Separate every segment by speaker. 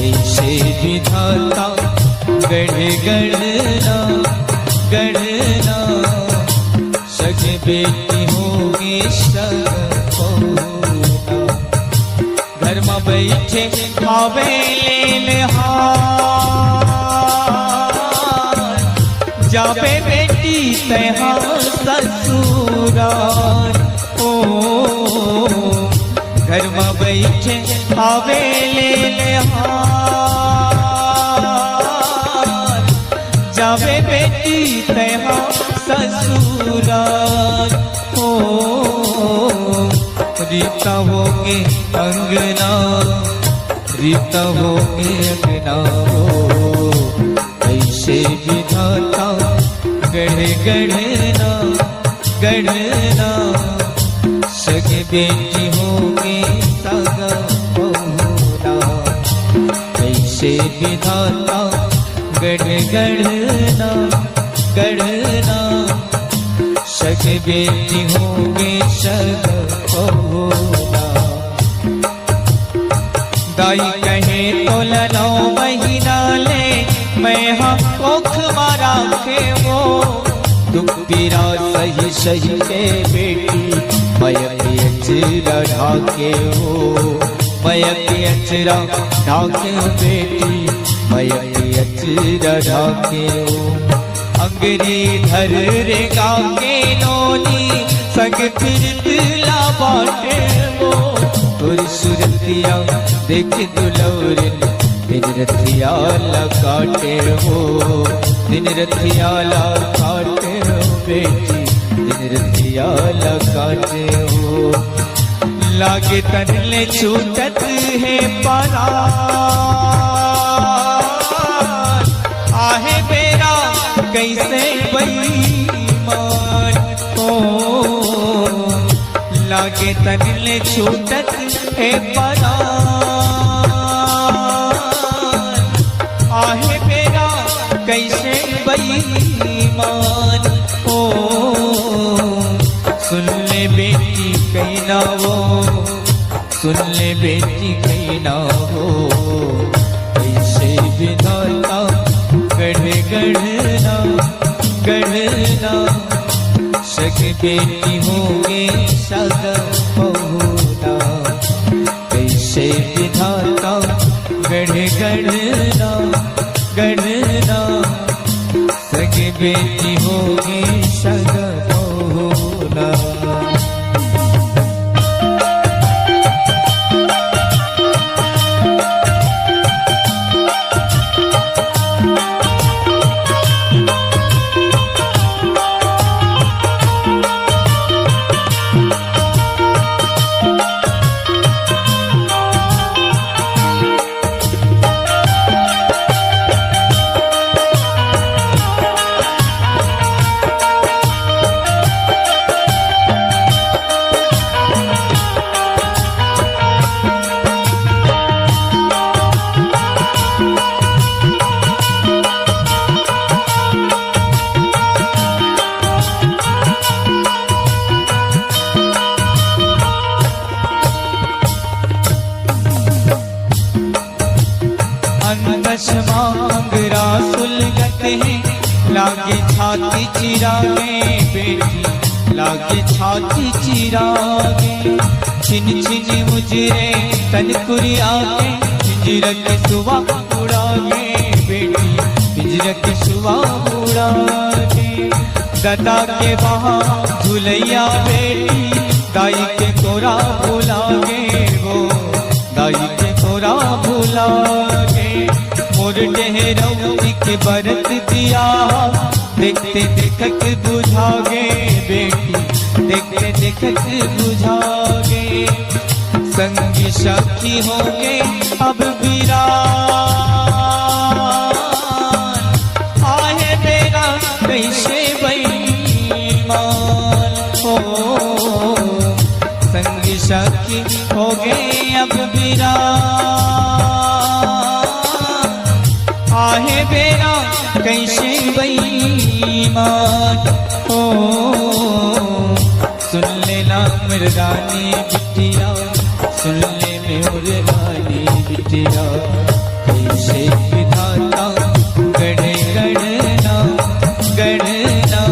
Speaker 1: ऐसे विधाता गढ़ गढ़ना गढ़ना, सग बेटी होगी सब होना। घर में बैठे खावे ले हार, जावे बेटी तहाँ ससुराल। ओ घर में बैठे खावे ले हार, जावे बेटी तहाँ ससुराल। ओ रीता होगे अंगना, रीता होगे अंगना। ऐसे विधाता गढ़ गढ़ना गढ़ना, सगे बेटी होगे सगा बहुना। ऐसे विधाता गढ़ गढ़ना गढ़ना, सगे बेटी होगे सगा बहुना। दाई कहे तो लनो महीना ले, मैं हम कोख मारा के वो। दुख पीरा सही सही के बेटी, मयक अचरा ढाके हो। मयक अचरा ढाके बेटी, मयक अचरा ढाके हो। अंगरी धर रे गाके नोनी, संग फिर दिला बाटे वो। और सुरतिया देख दुलौरन, दिन रथिया लगाटे हो। दिन रथिया लगाटे हो बेटी, दिन रथिया लगाटे हो। लागे तनले छूटत है परार, आहे बेरा कैसे बेईमान। ओ लागे तनले छूटत है परार, आहे बेरा कैसे बेईमान। ओ सुन ले बेटी कहीं ना वो, सुन ले बेटी कहीं ना हो। ऐसे विधाता गढ़ गढ़ना गढ़ना, सगे बेटी होगे सगा बहुना। ऐसे विधाता गढ़ गढ़ना गढ़ना, सगे बेटी होगी सगा बहुना। मांगरा सुलगत है, लागे छाती चिरागे बेटी, लागे छाती चिरागे। छिन छिन मुजरे तन कुरियागे, पिंजरक सुवा उड़ागे बेटी, पिंजरक सुवा उड़ागे। दादा के वहाँ झुलैया बेटी, दाई के कोरा भुलागे वो, दाई के कोरा भुलागे। मोर डेहरौती के बरत दिया, देखते देखत बुझागे बेटी, देखते देखत बुझागे। संगी साथी होंगे अब वीरान, आहे मेरा कैसे बेईमान। हो संगी साथी होंगे अब वीरान, आहे बेरा कैसे बेईमान। हो सुन लेना मर्दानी बिटिया, सुन ले मोर रानी बिटिया, कैसे विधाता गण गणना गणना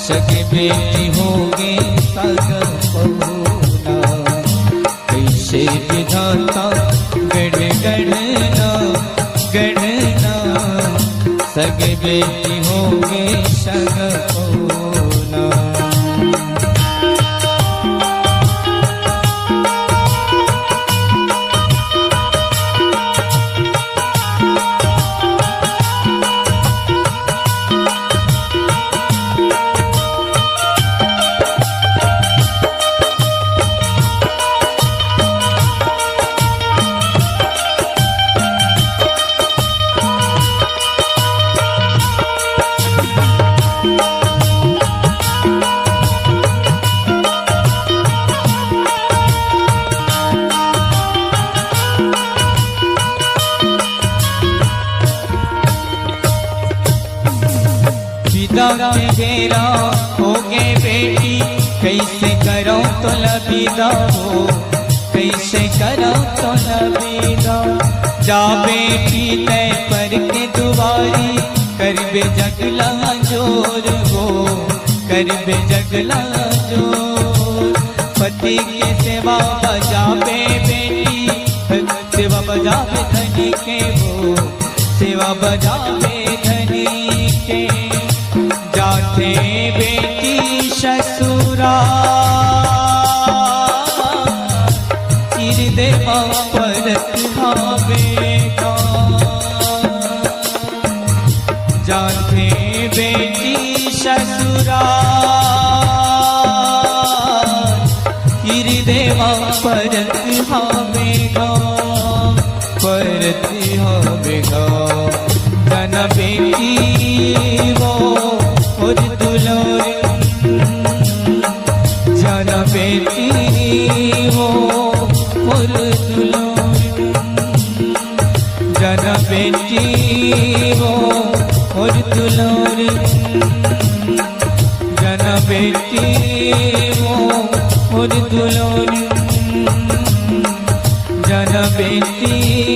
Speaker 1: सगे बेटी होंगे तग बहुना कैसे विधाता गण गणना गणना सगे बेटी होंगे सग बहुना। मेरा हो गए बेटी कैसे करो तो लबीदा हो कैसे करो तो लबीदा जा बेटी तय पर के दुआरी करबे जगला जोर हो करबे जगला जोर पति के सेवा बजाबे बेटी सेवा बजाबे धनी के वो सेवा बजाबे धनी के जाते बेटी ससुरा देवा परत भावेगा जाते बेटी ससुरा देवा परत भावेगा परत भावेगा जन बेटी वो और दुलार जन बेटी वो और दुलार जन बेटी वो और दुलार जन बेटी वो और दुलार जन बेटी